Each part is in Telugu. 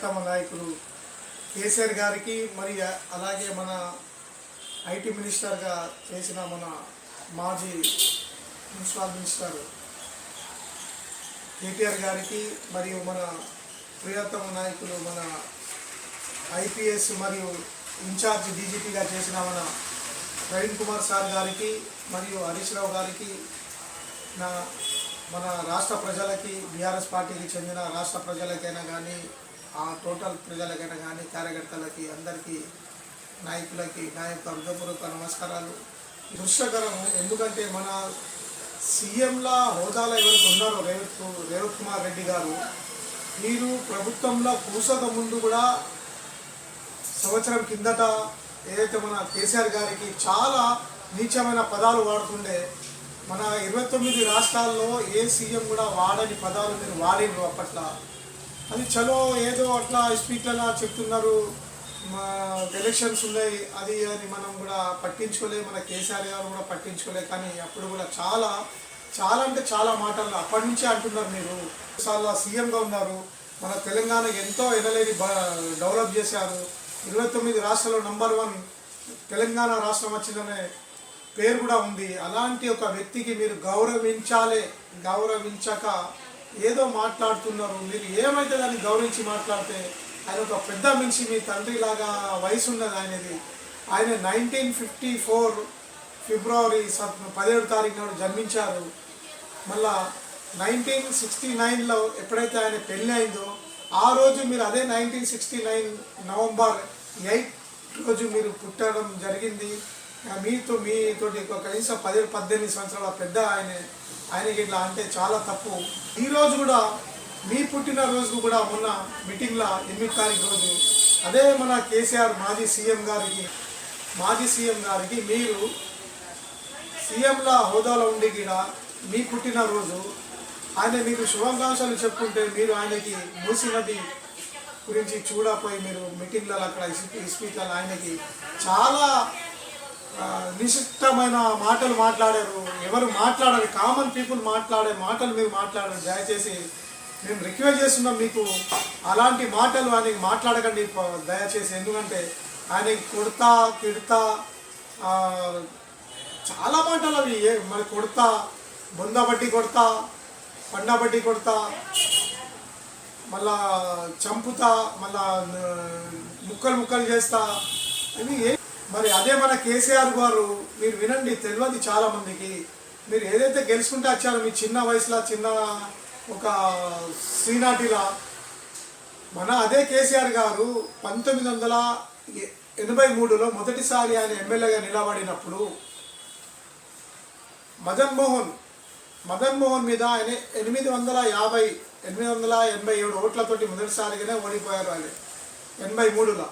ప్రియతమ నాయకులు కేసీఆర్ గారికి మరి అలాగే మన ఐటీ మినిస్టర్గా చేసిన మన మాజీ మున్సిపల్ మినిస్టర్ కేటీఆర్ గారికి మరియు మన ప్రియతమ నాయకులు మన ఐపీఎస్ మరియు ఇన్ఛార్జ్ డీజీపీగా చేసిన మన ప్రవీణ్ కుమార్ సార్ గారికి మరియు హరీష్ రావు గారికి మన రాష్ట్ర ప్రజలకి బీఆర్ఎస్ పార్టీకి చెందిన రాష్ట్ర ప్రజలకైనా కానీ ఆ టోటల్ ప్రజలకైనా కానీ కార్యకర్తలకి అందరికీ నాయకులకి నా యొక్క హృదయపూర్వక నమస్కారాలు. దృశ్యకరం ఎందుకంటే మన సీఎంల హోదాలో ఎవరికి ఉన్నారో రేవంత్ కుమార్ రెడ్డి గారు మీరు ప్రభుత్వంలో కూసక ముందు కూడా సంవత్సరం కిందట ఏదైతే మన కేసీఆర్ గారికి చాలా నీచమైన పదాలు వాడుతుండే మన 29 రాష్ట్రాల్లో ఏ సీఎం కూడా వాడని పదాలు మీరు వాడినరు అప్పట్లో. అది చలో ఏదో అట్లా స్పీకర్లా చెప్తున్నారు, ఎలక్షన్స్ ఉన్నాయి అది అని మనం కూడా పట్టించుకోలే, మన కేసీఆర్ గారు కూడా పట్టించుకోలే. కానీ అప్పుడు కూడా చాలా చాలా అంటే చాలా మాటలు అప్పటి నుంచే అంటున్నారు. మీరు చాలా సీఎంగా ఉన్నారు, మన తెలంగాణ ఎంతో ఎనలేని డెవలప్ చేశారు, 29 రాష్ట్రాల్లో నంబర్ 1 తెలంగాణ రాష్ట్రం వచ్చిందనే పేరు కూడా ఉంది. అలాంటి ఒక వ్యక్తికి మీరు గౌరవించక ఏదో మాట్లాడుతున్నారు. మీరు ఏమైతే దాన్ని గౌరవించి మాట్లాడితే ఆయన ఒక పెద్ద మనిషి, మీ తండ్రిలాగా వయసు ఉన్నది ఆయనది. ఆయన 1954 ఫిబ్రవరి 17వ తారీఖు నాడు జన్మించారు. మళ్ళా 1969లో ఎప్పుడైతే ఆయన పెళ్ళి అయిందో ఆ రోజు మీరు అదే 1969 నవంబర్ 8 రోజు మీరు పుట్టడం జరిగింది. మీతోటి కనీసం 18 సంవత్సరాల పెద్ద ఆయనకి ఇట్లా అంటే చాలా తప్పు. ఈరోజు కూడా మీ పుట్టినరోజు కూడా మొన్న మీటింగ్లో 8వ తారీఖు రోజు అదే మన కేసీఆర్ మాజీ సీఎం గారికి మీరు సీఎంల హోదాలో ఉండి కూడా మీ పుట్టినరోజు ఆయన మీకు శుభాకాంక్షలు చెప్పుకుంటే మీరు ఆయనకి మూసీ నది గురించి చూడపోయి మీరు మీటింగ్లలో అక్కడ స్పీకర్లు ఆయనకి చాలా నిశ్చితమైన మాటలు మాట్లాడారు. ఎవరు మాట్లాడారు, కామన్ పీపుల్ మాట్లాడే మాటలు మీరు మాట్లాడారు. దయచేసి మేము రిక్వెస్ట్ చేస్తున్నాం, మీకు అలాంటి మాటలు ఆయనకి మాట్లాడకండి దయచేసి. ఎందుకంటే ఆయనకి కొడతా తిడతా చాలా మాటలు అవి మరి కొడతా, బొందబట్టి కొడతా, పండబట్టి కొడతా, మళ్ళా చంపుతా, మళ్ళా ముక్కలు చేస్తా అని. మరి అదే మన కేసీఆర్ గారు మీరు వినండి, తెలియదు చాలామందికి. మీరు ఏదైతే గెలుచుకుంటే వచ్చారో మీ చిన్న వయసులో చిన్న ఒక శ్రీనాటిలా, మన అదే కేసీఆర్ గారు 1983లో మొదటిసారి ఆయన ఎమ్మెల్యేగా నిలబడినప్పుడు మదన్ మోహన్ మీద ఆయన 887 ఓట్లతోటి మొదటిసారిగానే ఓడిపోయారు ఆయన 83లో.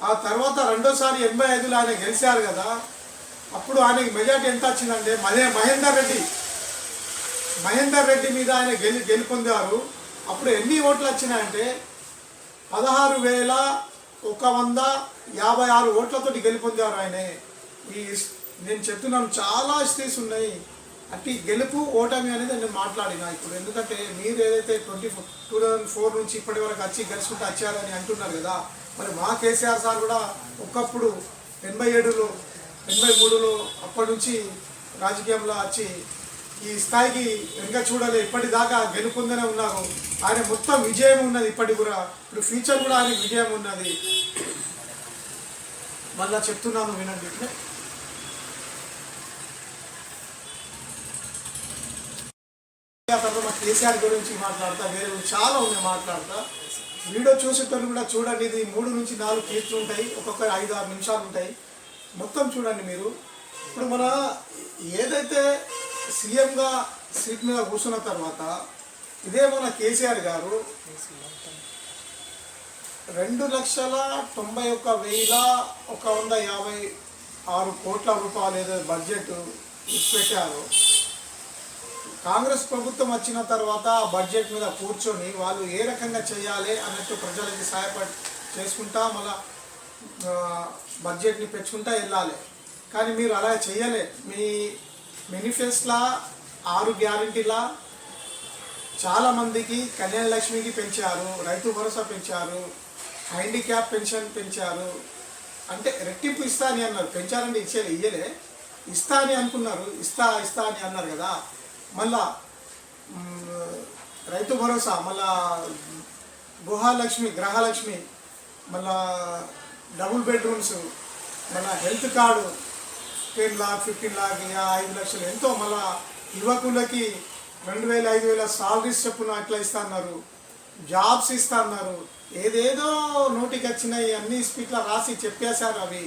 ఆ తర్వాత రెండోసారి 85లో ఆయన గెలిచారు కదా. అప్పుడు ఆయనకి మెజార్టీ ఎంత వచ్చిందంటే మహేందర్ రెడ్డి మీద ఆయన గెలుపొందారు. అప్పుడు ఎన్ని ఓట్లు వచ్చినాయంటే 16,156 ఓట్లతోటి గెలుపొందారు ఆయన. నేను చెప్తున్నాను చాలా హిస్టరీస్ ఉన్నాయి. అట్టి గెలుపు ఓటమి అనేది నేను మాట్లాడినా ఇప్పుడు. ఎందుకంటే మీరు ఏదైతే 2004 నుంచి ఇప్పటి వరకు వచ్చి గెలుచుకుంటూ వచ్చారని అంటున్నారు కదా. మరి మా కేసీఆర్ సార్ కూడా ఒకప్పుడు 87లో 83లో అప్పటి నుంచి రాజకీయంలో వచ్చి ఈ స్థాయికి వెనుక చూడాలి, ఇప్పటిదాకా గెలుపొందనే ఉన్నారు. ఆయన మొత్తం విజయం ఉన్నది ఇప్పటికి కూడా, ఇప్పుడు ఫ్యూచర్ కూడా ఆయనకి విజయం ఉన్నది. మళ్ళా చెప్తున్నాను వినండి. తర్వాత కేసీఆర్ గురించి మాట్లాడతా, వేరే చాలా ఉన్నాయి మాట్లాడతా. వీడియో చూసేటప్పుడు కూడా చూడండి. ఇది 3 నుంచి 4 క్లిప్లు ఉంటాయి, ఒక్కొక్క 5-6 నిమిషాలు ఉంటాయి. మొత్తం చూడండి మీరు. ఇప్పుడు మన ఏదైతే సీఎంగా సీట్ మీద కూర్చున్న తర్వాత ఇదే మన కేసీఆర్ గారు 2,91,156 కోట్ల రూపాయలు ఏదైతే బడ్జెట్ పెట్టారో, కాంగ్రెస్ ప్రభుత్వం వచ్చిన తర్వాత ఆ బడ్జెట్ మీద కూర్చొని వాళ్ళు ఏ రకంగా చేయాలి అన్నట్టు ప్రజలకి చేసుకుంటా మళ్ళీ బడ్జెట్ని పెంచుకుంటా వెళ్ళాలి. కానీ మీరు అలా చేయలే. మీ మేనిఫెస్టోలో 6 గ్యారంటీలా చాలామందికి కళ్యాణ లక్ష్మికి పెంచారు, రైతు భరోసా పెంచారు, హ్యాండిక్యాప్ పెన్షన్ పెంచారు. అంటే రెట్టింపు ఇస్తా అని అన్నారు, పెంచారంటే ఇయ్యలే, ఇస్తా అని అనుకున్నారు, ఇస్తా అని అన్నారు కదా. మళ్ళా రైతు భరోసా, మళ్ళా గృహలక్ష్మి, మళ్ళా డబుల్ బెడ్రూమ్స్, మళ్ళా హెల్త్ కార్డు 10 लाख 15 लाख 5 లక్షలు ఎంతో, మళ్ళా యువకులకి 2000 5000 సాలరీస్ చెప్పున అట్లా ఇస్తా అన్నారు, జాబ్స్ ఇస్తా అన్నారు. ఏదేదో నోటికి వచ్చినాయి అన్ని స్పీడ్లో రాసి చెప్పేశారు. అవి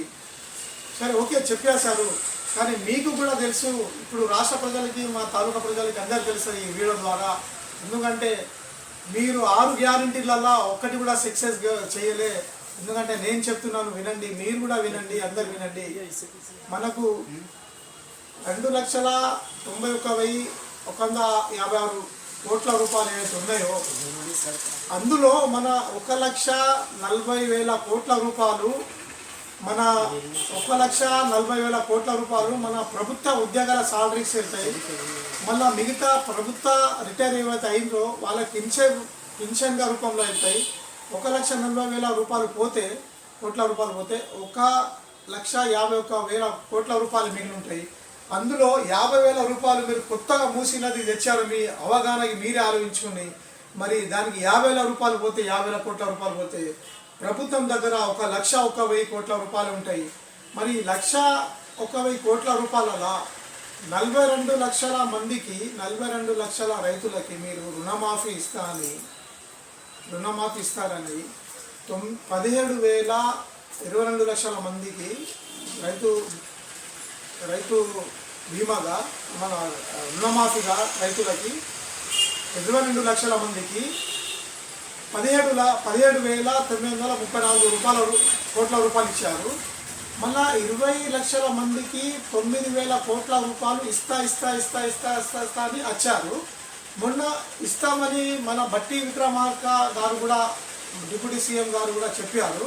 సరే ఓకే చెప్పేశారు, కానీ మీకు కూడా తెలుసు, ఇప్పుడు రాష్ట్ర ప్రజలకి మా తాలూకా ప్రజలకి అందరికీ తెలుసు ఈ వీడియో ద్వారా. ఎందుకంటే మీరు 6 గ్యారంటీలలో ఒక్కటి కూడా సక్సెస్ చేయలే. ఎందుకంటే నేను చెప్తున్నాను వినండి, మీరు కూడా వినండి, అందరు వినండి. మనకు 2,91,156 కోట్ల రూపాయలు ఏవైతే ఉన్నాయో అందులో మన 1,40,000 కోట్ల రూపాయలు మన 1,40,000 కోట్ల రూపాయలు మన ప్రభుత్వ ఉద్యోగాల సాలరీస్ వెళ్తాయి. మళ్ళీ మిగతా ప్రభుత్వ రిటైర్ ఏవైతే అయిందో వాళ్ళకి పింఛన్గా రూపంలో వెళ్తాయి. 1,40,000 రూపాయలు పోతే, కోట్ల రూపాయలు పోతే 1,51,000 కోట్ల రూపాయలు మిగిలి ఉంటాయి. అందులో 50,000 రూపాయలు మీరు కొత్తగా మూసినది తెచ్చారు, మీ అవగాహనకి మీరే ఆలోచించుకుని. మరి దానికి 50,000 రూపాయలు పోతే, 50,000 కోట్ల రూపాయలు పోతే ప్రభుత్వం దగ్గర 1,01,000 కోట్ల రూపాయలు ఉంటాయి. మరి 1,01,000 కోట్ల రూపాయల 42 లక్షల మందికి, 42 లక్షల రైతులకి మీరు రుణమాఫీ ఇస్తారని 17,22 లక్షల మందికి రైతు బీమాగా మన రుణమాఫీగా రైతులకి 22 లక్షల మందికి 17,934 కోట్ల రూపాయలు ఇచ్చారు. మళ్ళా 20 లక్షల మందికి 9,000 కోట్ల రూపాయలు ఇస్తా అని వచ్చారు. మొన్న ఇస్తామని మన బట్టి విక్రమార్క గారు కూడా, డిప్యూటీ సీఎం గారు కూడా చెప్పారు.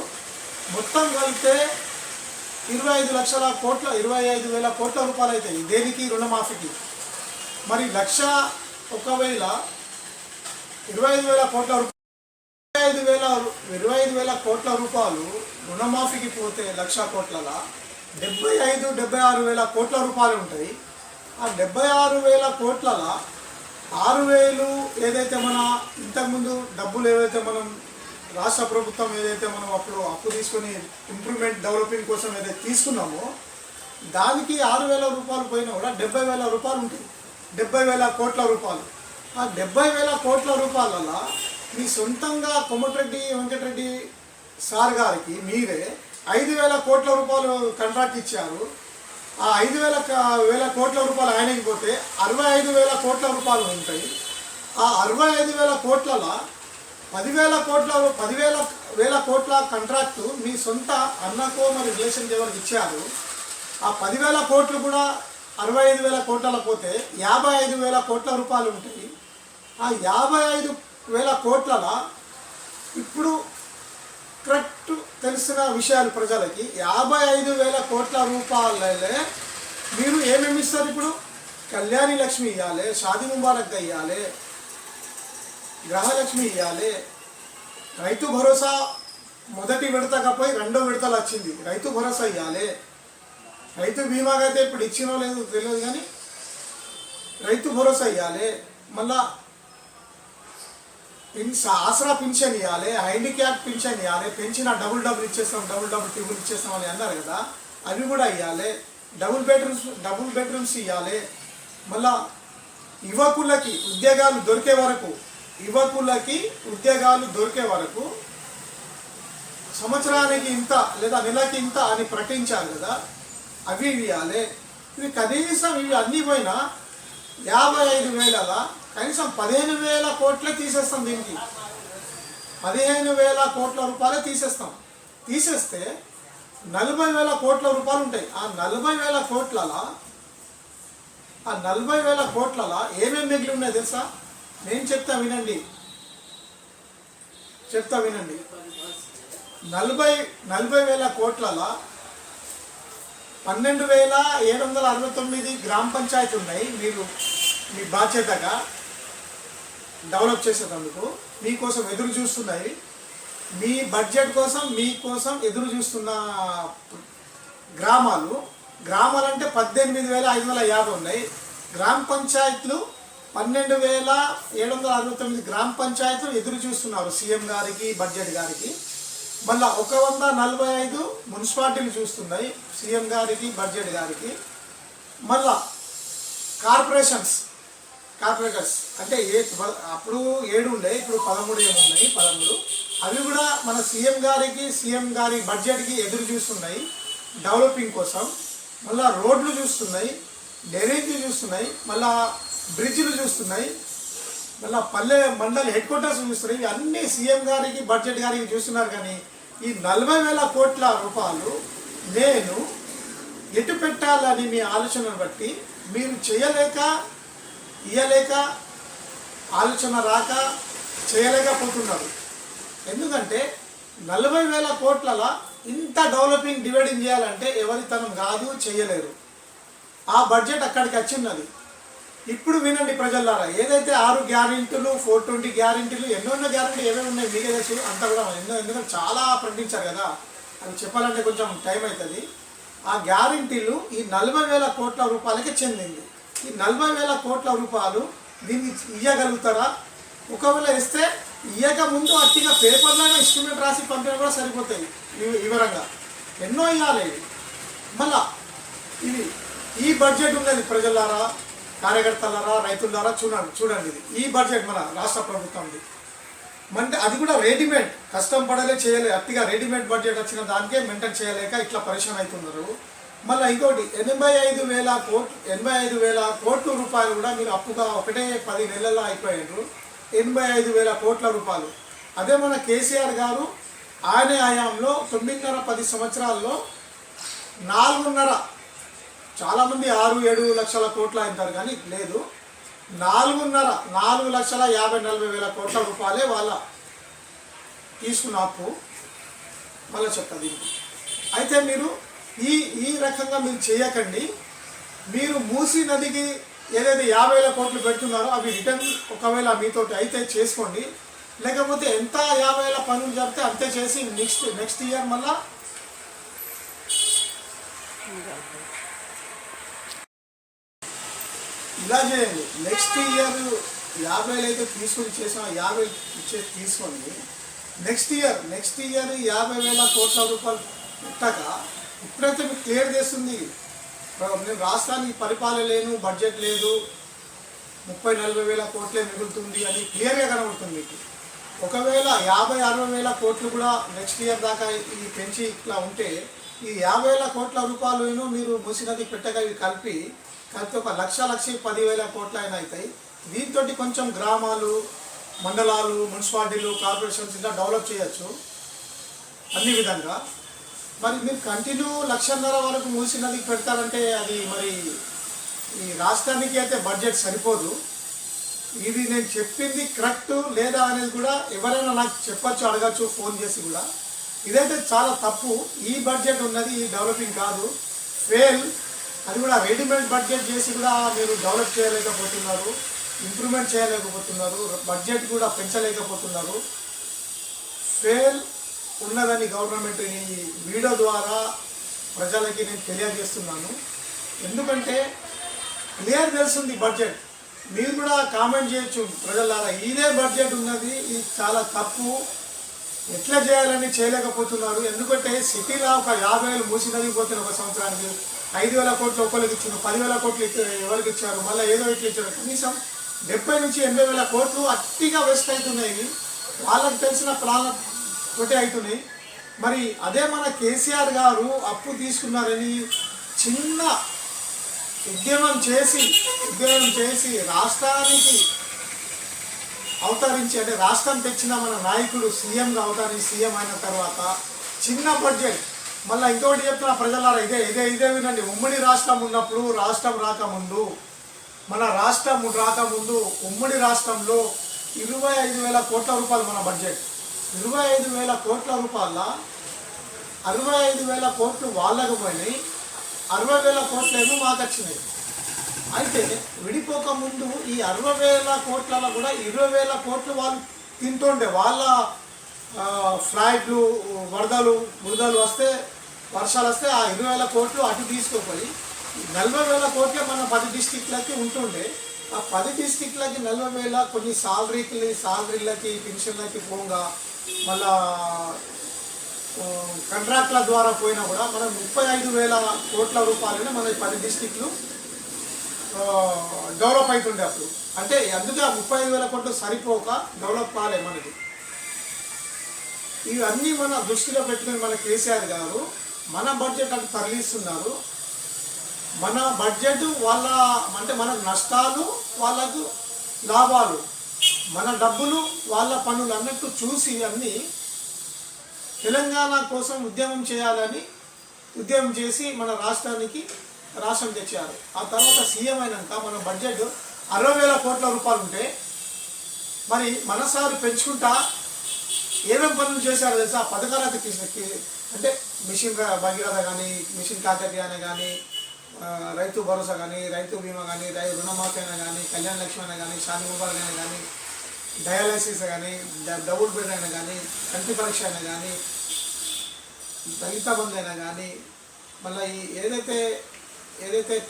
మొత్తం కలిపితే 25,000 కోట్ల రూపాయలు అవుతాయి. దేనికి? రుణమాఫీకి. మరి 1,01,000 కోట్ల రూపాయలు 25,000 కోట్ల రూపాయలు రుణమాఫీకి పోతే 1,00,000 కోట్లలో 76,000 కోట్ల రూపాయలు ఉంటాయి. ఆ 76,000 కోట్లలో 6,000 ఏదైతే మన ఇంతకుముందు డబ్బులు ఏవైతే మనం రాష్ట్ర ప్రభుత్వం ఏదైతే మనం అప్పుడు అప్పు తీసుకొని ఇంప్రూవ్మెంట్ డెవలపింగ్ కోసం ఏదైతే తీసుకున్నామో దానికి 6,000 రూపాయలు పోయినా కూడా 70,000 రూపాయలు ఉంటాయి. 70,000 కోట్ల రూపాయలు. ఆ 70,000 కోట్ల రూపాయలలో మీ సొంతంగా కోమటిరెడ్డి వెంకటరెడ్డి సార్ గారికి మీరే 5,000 కోట్ల రూపాయలు కాంట్రాక్ట్ ఇచ్చారు. ఆ 5,000 కోట్ల రూపాయలు ఆయనకి పోతే 65,000 కోట్ల రూపాయలు ఉంటాయి. ఆ 65,000 కోట్లలో 10,000 కోట్ల కాంట్రాక్టు మీ సొంత అన్నకో మరి రిలేషన్ ఎవరికి ఇచ్చారు. ఆ 10,000 కోట్లు కూడా 65,000 కోట్ల పోతే 55,000 కోట్ల రూపాయలు ఉంటాయి. ఆ 55,000 కోట్లలో ఇప్పుడు కరెక్ట్ తెలిసిన విషయాలు ప్రజలకి 55,000 కోట్ల రూపాయలే మీరు ఏమేమి ఇస్తారు? ఇప్పుడు కళ్యాణి లక్ష్మి ఇవ్వాలి, షాదీ ముబారక్ ఇవ్వాలి, గృహలక్ష్మి ఇవ్వాలి, రైతు భరోసా మొదటి విడతకపోయి 2వ విడతలు వచ్చింది, రైతు భరోసా ఇవ్వాలి, రైతు బీమాగా అయితే ఇప్పుడు ఇచ్చినో లేదో తెలియదు కానీ రైతు భరోసా ఇవ్వాలి, మళ్ళా ఆసరా పింఛన్ ఇవ్వాలి, హ్యాండిక్యాప్ పింఛన్ ఇవ్వాలి, పెంచిన డబుల్ ఇచ్చేస్తాం, ట్రిపుల్ ఇచ్చేస్తాం అని అన్నారు కదా, అవి కూడా ఇవ్వాలి, డబుల్ బెడ్రూమ్స్ ఇవ్వాలి. మళ్ళా యువకులకి ఉద్యోగాలు దొరికే వరకు సంవత్సరానికి ఇంత లేదా నెలకి ఇంత అని ప్రకటించారు కదా, అవి ఇవ్వాలి. ఇవి కనీసం ఇవి అన్నీ పోయినా 55,000 కనీసం 15,000 కోట్లే తీసేస్తాం. దీనికి 15,000 కోట్ల రూపాయలే తీసేస్తే 40,000 కోట్ల రూపాయలు ఉంటాయి. ఆ 40,000 కోట్లలో ఏమేమి మిగిలి ఉన్నాయి తెలుసా? నేను చెప్తా వినండి. 40,000 కోట్లలో 12,769 గ్రామ పంచాయతీ ఉన్నాయి. మీరు మీ బాధ్యతగా డెవలప్ చేసేటందుకు మీకోసం ఎదురు చూస్తున్నాయి. మీ బడ్జెట్ కోసం మీకోసం ఎదురు చూస్తున్న గ్రామాలు అంటే 18,550 ఉన్నాయి. గ్రామ పంచాయతీలు 12,769 గ్రామ పంచాయతీలు ఎదురు చూస్తున్నారు సీఎం గారికి, బడ్జెట్ గారికి. మళ్ళీ 145 మున్సిపాలిటీలు చూస్తున్నాయి సీఎం గారికి, బడ్జెట్ గారికి. మళ్ళా కార్పొరేటర్స్ అంటే అప్పుడు 7 ఉండే, ఇప్పుడు 13 ఏమున్నాయి, 13. అవి కూడా మన సీఎం గారి బడ్జెట్కి ఎదురు చూస్తున్నాయి డెవలపింగ్ కోసం. మళ్ళీ రోడ్లు చూస్తున్నాయి, డ్రైనేజీలు చూస్తున్నాయి, మళ్ళీ బ్రిడ్జ్లు చూస్తున్నాయి, మళ్ళీ మండల హెడ్ క్వార్టర్స్ చూస్తున్నాయి. ఇవి అన్నీ సీఎం గారికి, బడ్జెట్ గారికి చూస్తున్నారు. కానీ ఈ 40,000 కోట్ల రూపాయలు నేను ఎటు పెట్టాలని మీ ఆలోచనను బట్టి మీరు ఇయ్యలేక ఆలోచన రాక చేయలేకపోతున్నారు. ఎందుకంటే 40,000 కోట్లలో ఇంత డెవలపింగ్ డివైడింగ్ చేయాలంటే ఎవరితనం కాదు, చేయలేరు. ఆ బడ్జెట్ అక్కడికి వచ్చిన్నది. ఇప్పుడు వినండి ప్రజలారా, ఏదైతే 6 గ్యారెంటీలు, 420 గ్యారెంటీలు, ఎన్నో గ్యారెంటీ ఏమేమి ఉన్నాయి మీకే తెలుసు. అంతా కూడా ఎందుకంటే చాలా ప్రకటించారు కదా, అది చెప్పాలంటే కొంచెం టైం అవుతుంది. ఆ గ్యారెంటీలు ఈ 40,000 కోట్ల రూపాయలకి చెందింది. ఈ 40,000 కోట్ల రూపాయలు దీన్ని ఇవ్వగలుగుతారా? ఒకవేళ ఇస్తే ఇయ్యక ముందు అట్టిగా పేపర్లోనే ఇన్స్ట్రుమెంట్ రాసి పంపినా కూడా సరిపోతాయి. వివరంగా ఎన్నో ఇవ్వాలి. మళ్ళా ఈ బడ్జెట్ ఉన్నది ప్రజలారా, కార్యకర్తలారా, రైతులారా, చూడండి ఇది ఈ బడ్జెట్ మన రాష్ట్ర ప్రభుత్వంది. అంటే అది కూడా రెడీమేడ్, కష్టం పడలే చేయలే, అట్టిగా రెడీమేడ్ బడ్జెట్ వచ్చిన దానికే మెయింటైన్ చేయలేక ఇట్లా పరిశ్రమ అవుతున్నారు. మళ్ళీ ఇంకోటి 85,000 కోట్ల రూపాయలు కూడా మీరు అప్పుగా ఒకటే 10 నెలల్లో అయిపోయారు. 85,000 కోట్ల రూపాయలు. అదే మన కేసీఆర్ గారు ఆయన హయాంలో 9.5-10 సంవత్సరాల్లో 4.5, చాలామంది 6-7 లక్షల కోట్లు అంటారు కానీ లేదు, 4,50,40,000 కోట్ల రూపాయలే వాళ్ళ తీసుకున్న అప్పు. మళ్ళీ చెప్తా దీనికి. అయితే మీరు ఈ రకంగా మీరు చేయకండి. మీరు మూసీ నదికి ఏదైతే 50,000 కోట్లు పెడుతున్నారో అవి రిటర్న్ ఒకవేళ మీతోటి అయితే చేసుకోండి. లేకపోతే ఎంత 50,000 పనులు జరిగితే అంతే చేసి నెక్స్ట్ ఇయర్ మళ్ళా ఇలా చేయండి. నెక్స్ట్ ఇయర్ 50,000 అయితే తీసుకుని చేసాం, 50,000 తీసుకోండి. నెక్స్ట్ ఇయర్ 50,000 కోట్ల రూపాయలు పెట్టాక ఇప్పుడైతే మీకు క్లియర్ చేస్తుంది. నేను రాష్ట్రానికి పరిపాలన లేను, బడ్జెట్ లేదు, 30-40 కోట్లే మిగులుతుంది అని క్లియర్గా కనబడుతుంది మీకు. ఒకవేళ 50-60 కోట్లు కూడా నెక్స్ట్ ఇయర్ దాకా ఈ పెంచి ఇట్లా ఉంటే ఈ 50,000 కోట్ల రూపాయలు మీరు మూసీ నదికి పెట్టగా ఇవి కలిపి 1,10,10,000 కోట్ల అయినా అవుతాయి. దీంతో కొంచెం గ్రామాలు, మండలాలు, మున్సిపాలిటీలు, కార్పొరేషన్స్ ఇలా డెవలప్ చేయొచ్చు అన్ని విధంగా. మరి మీరు కంటిన్యూ 1,50,000 వరకు మూసీ నదికి పెడతారంటే అది మరి ఈ రాష్ట్రానికి అయితే బడ్జెట్ సరిపోదు. ఇది నేను చెప్పింది కరెక్ట్ లేదా అనేది కూడా ఎవరైనా నాకు చెప్పచ్చు, అడగచ్చు ఫోన్ చేసి కూడా. ఇదైతే చాలా తప్పు. ఈ బడ్జెట్ ఉన్నది ఈ డెవలపింగ్ కాదు, ఫెయిల్. అది కూడా రెడీమేడ్ బడ్జెట్ చేసి కూడా మీరు డెవలప్ చేయలేకపోతున్నారు, ఇంప్రూవ్మెంట్ చేయలేకపోతున్నారు, బడ్జెట్ కూడా పెంచలేకపోతున్నారు. ఫెయిల్ ఉన్నదని గవర్నమెంట్ ఈ వీడియో ద్వారా ప్రజలకి నేను తెలియజేస్తున్నాను. ఎందుకంటే క్లియర్ తెలుస్తుంది బడ్జెట్. మీరు కూడా కామెంట్ చేయొచ్చు ప్రజలారా, ఇదే బడ్జెట్ ఉన్నది, ఇది చాలా తప్పు, ఎట్లా చేయాలని చేయలేకపోతున్నారు. ఎందుకంటే సిటీలో ఒక 50,000 మూసీ నదికి పోతున్న ఒక సంవత్సరానికి 5,000 కోట్లు ఒకరికి ఇచ్చారు, 10,000 కోట్లు ఎవరికి ఇచ్చారు, మళ్ళీ ఏదో ఇట్లా ఇచ్చారు. కనీసం 70,000-80,000 కోట్లు అట్టిగా వేస్ట్ అవుతున్నాయి. వాళ్ళకి తెలిసిన ప్లాన్ తోటే అవుతున్నాయి. మరి అదే మన కేసీఆర్ గారు అప్పు తీసుకున్నారని చిన్న ఉద్యమం చేసి రాష్ట్రానికి అవతరించి, అంటే రాష్ట్రం తెచ్చిన మన నాయకుడు సీఎంగా అవతరించి సీఎం అయిన తర్వాత చిన్న బడ్జెట్. మళ్ళీ ఇంకొకటి చెప్తున్నా ప్రజలారా, ఇదే వినండి. ఉమ్మడి రాష్ట్రం ఉన్నప్పుడు, రాష్ట్రం రాకముందు ఉమ్మడి రాష్ట్రంలో 25,000 కోట్ల రూపాయలు మన బడ్జెట్. 25,000 కోట్ల రూపాయల 65,000 కోట్లు వాళ్ళకు పోయినాయి, 60,000 కోట్లు ఏమో మాకు వచ్చినాయి. అయితే విడిపోక ముందు ఈ 60,000 కోట్లలో కూడా 20,000 కోట్లు వాళ్ళు తింటుండే. వాళ్ళ ఫ్లైట్లు, బురదలు వస్తే, వర్షాలు వస్తే ఆ 20,000 కోట్లు అటు తీసుకోపోయి 40,000 కోట్లే మన 10 డిస్టిక్లకి ఉంటుండే. ఆ 10 డిస్టిక్లకి 40,000 కొన్ని సాలరీలకి పెన్షన్లకి పోగా మళ్ళా కాంట్రాక్ట్ల ద్వారా పోయినా కూడా మనం 35,000 కోట్ల రూపాయలనే మన 10 డిస్టిక్లు డెవలప్ అవుతుండే అప్పుడు. అంటే అందుకే ఆ 35,000 కోట్లు సరిపోక డెవలప్ కాలే మనకి. ఇవన్నీ మన దృష్టిలో పెట్టుకుని మన కేసీఆర్ గారు మన బడ్జెట్ అటు తరలిస్తున్నారు. మన బడ్జెట్ వాళ్ళ అంటే మనకు నష్టాలు, వాళ్ళకు లాభాలు, మన డబ్బులు, వాళ్ళ పనులు అన్నట్టు చూసి అన్నీ తెలంగాణ కోసం ఉద్యమం చేసి మన రాష్ట్రం తెచ్చారు. ఆ తర్వాత సీఎం అయినాక మన బడ్జెట్ 60,000 కోట్ల రూపాయలు ఉంటే మరి మనసారి పెంచుకుంటా ఏమేమి పనులు చేశారో తెలుసా? ఆ పథకాలకి అంటే మిషన్ భగీరథ కానీ, మిషన్ కాకతీయ అని కానీ, రైతు భరోసా కానీ, రైతు బీమా కానీ, రుణమాఫీ అయినా కానీ, కళ్యాణ లక్ష్మి అయినా కానీ, షాది ముబారక్ అయినా కానీ, డయాలసిస్ కానీ, డబుల్ బెడ్ అయినా కానీ, కంటి పరీక్ష అయినా కానీ, దళిత బంధు అయినా కానీ, మళ్ళీ ఏదైతే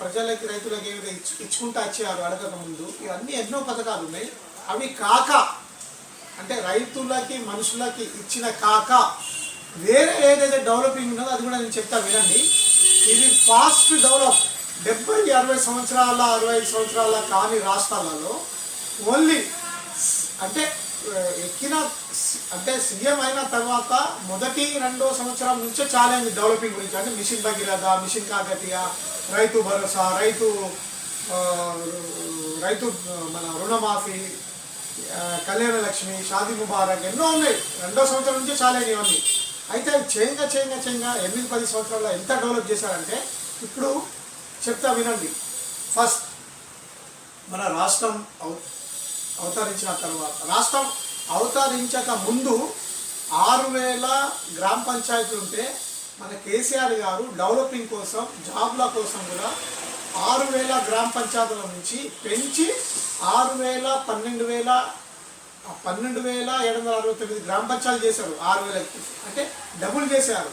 ప్రజలకి, రైతులకి ఏదైతే ఇచ్చుకుంటూ వచ్చారో అడగక ముందు, ఇవన్నీ ఎన్నో పథకాలు ఉన్నాయి. అవి కాక అంటే రైతులకి, మనుషులకి ఇచ్చిన కాక వేరే ఏదైతే డెవలపింగ్ ఉన్నదో అది కూడా నేను చెప్తా వినండి. ఇది ఫాస్ట్ డెవలప్ 70-60 సంవత్సరాల 65 సంవత్సరాల కాని రాష్ట్రాలలో ఓన్లీ అంటే అంటే సీఎం అయిన తర్వాత మొదటి 2వ సంవత్సరం నుంచే ఛాలెంజ్ డెవలపింగ్ గురించి. అంటే మిషన్ భగీరథ, మిషన్ కాకతీయ, రైతు భరోసా, రైతు మన రుణమాఫీ, కళ్యాణ లక్ష్మి, షాది ముబారక్ ఎన్నో ఉన్నాయి. 2వ సంవత్సరం నుంచే ఛాలెంజ్ ఇవన్నీ. అయితే చేయంగా 8-10 సంవత్సరాల్లో ఎంత డెవలప్ చేశారంటే ఇప్పుడు చెప్తా వినండి. ఫస్ట్ మన రాష్ట్రం అవతరించిన తర్వాత, రాష్ట్రం అవతరించక ముందు 6,000 గ్రామ పంచాయతీలు ఉంటే మన కేసీఆర్ గారు డెవలపింగ్ కోసం, జాబ్ల కోసం కూడా 6,000 గ్రామ పంచాయతీల నుంచి పెంచి 12,769 గ్రామ పంచాయతీలు చేశారు. 6,000 అంటే డబుల్ చేశారు.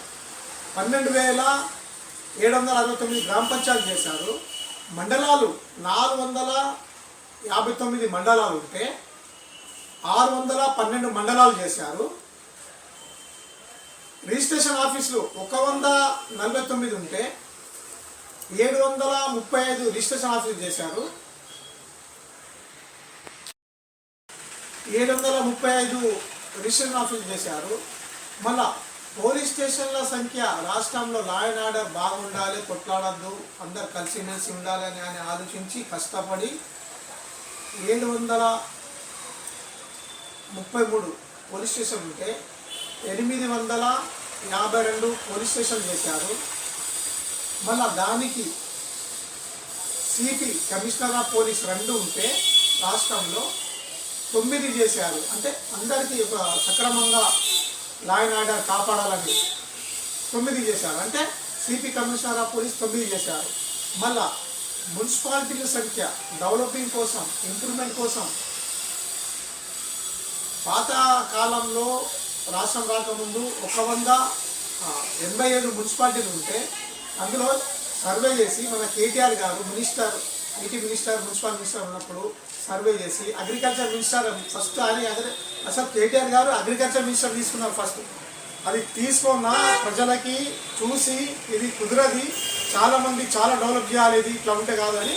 12,769 గ్రామ పంచాయతీలు చేశారు. మండలాలు 459 మండలాలు ఉంటే 612 మండలాలు చేశారు. రిజిస్ట్రేషన్ ఆఫీసులు 149 ఉంటే 735 రిజిస్ట్రేషన్ ఆఫీసులు చేశారు. 735 రిజిస్ట్రేషన్ ఆఫీసులు చేశారు. మళ్ళా పోలీస్ స్టేషన్ల సంఖ్య రాష్ట్రంలో లా అండ్ ఆర్డర్ బాగుండాలి, కొట్లాడద్దు, అందరు కలిసిమెలిసి ఉండాలి అని ఆలోచించి కష్టపడి 733 పోలీస్ స్టేషన్ ఉంటే 852 పోలీస్ స్టేషన్ చేశారు. మళ్ళా దానికి సిపి, కమిషనర్ ఆఫ్ పోలీస్ 2 ఉంటే రాష్ట్రంలో 9 చేశారు. అంటే అందరికీ ఒక సక్రమంగా లా అండ్ ఆర్డర్ కాపాడాలని 9 చేశారు. అంటే సిపి, కమిషనర్ ఆఫ్ పోలీస్ 9 చేశారు. మళ్ళా మున్సిపాలిటీల సంఖ్య డెవలపింగ్ కోసం, ఇంప్రూవ్మెంట్ కోసం పాత కాలంలో రాష్ట్రం రాకముందు 187 మున్సిపాలిటీలు ఉంటే అందులో సర్వే చేసి మన కేటీఆర్ గారు ఐటీ మినిస్టర్, మున్సిపల్ మినిస్టర్ ఉన్నప్పుడు సర్వే చేసి అగ్రికల్చర్ మినిస్టర్ ఫస్ట్ అసలు కేటీఆర్ గారు అగ్రికల్చర్ మినిస్టర్ తీసుకున్నారు ఫస్ట్. అది తీసుకున్న ప్రజలకి చూసి ఇది కుదరది, చాలామంది చాలా డెవలప్ చేయాలి, ఇది ఇట్లా ఉంటే కాదు అని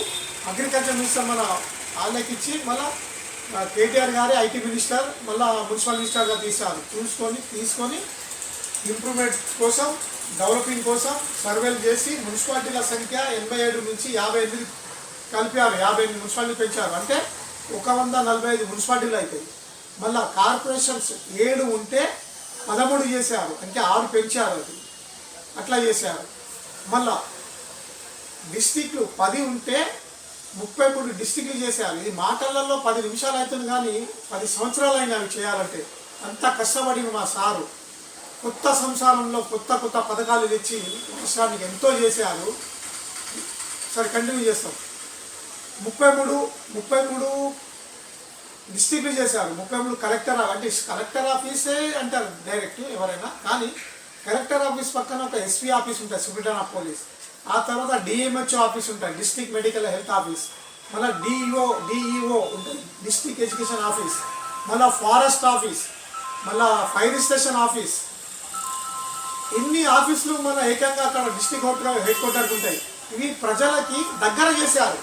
అగ్రికల్చర్ మినిస్టర్ మన వాళ్ళకి ఇచ్చి మళ్ళీ కేటీఆర్ గారే ఐటీ మినిస్టర్, మళ్ళీ మున్సిపల్ మినిస్టర్గా తీసుకొని ఇంప్రూవ్మెంట్ కోసం, డెవలపింగ్ కోసం సర్వేలు చేసి మున్సిపాలిటీల సంఖ్య 87 నుంచి 58 కలిపారు. 58 మున్సిపాలిటీ పెంచారు. అంటే 145 మున్సిపాలిటీలు అవుతాయి. మళ్ళీ కార్పొరేషన్స్ 7 ఉంటే 13 చేశారు. అంటే 6 పెంచారు. అది అట్లా చేశారు. మళ్ళా డిస్టిక్లు 10 ఉంటే 33 డిస్టిక్లు చేశారు. ఇది మాటలలో 10 నిమిషాలు అవుతుంది కానీ 10 సంవత్సరాలు అయినా అవి చేయాలంటే. అంత కష్టపడిన మా సారు కొత్త సంసారంలో కొత్త పథకాలు తెచ్చి రాష్ట్రానికి ఎంతో చేశారు. సరే కంటిన్యూ చేస్తాం. 33 డిస్ట్రిక్ట్లు చేశారు. 33 కలెక్టర్ అంటే కలెక్టర్ ఆఫీసే అంటారు డైరెక్ట్ ఎవరైనా, కానీ కలెక్టర్ ఆఫీస్ పక్కన ఒక ఎస్పీ ఆఫీస్ ఉంటుంది, సూపరింటెండెంట్ ఆఫ్ పోలీస్. ఆ తర్వాత డిఎంహెచ్ఓ ఆఫీస్ ఉంటుంది, డిస్ట్రిక్ట్ మెడికల్ హెల్త్ ఆఫీస్. మళ్ళీ డిఈఓ ఉంటుంది, డిస్ట్రిక్ట్ ఎడ్యుకేషన్ ఆఫీస్. మళ్ళీ ఫారెస్ట్ ఆఫీస్, మళ్ళీ ఫైర్ స్టేషన్ ఆఫీస్. ఇన్ని ఆఫీసులు మన ఏకంగా అక్కడ డిస్ట్రిక్ట్ హెడ్ క్వార్టర్కి ఉంటాయి. ఇవి ప్రజలకి దగ్గర చేశారు.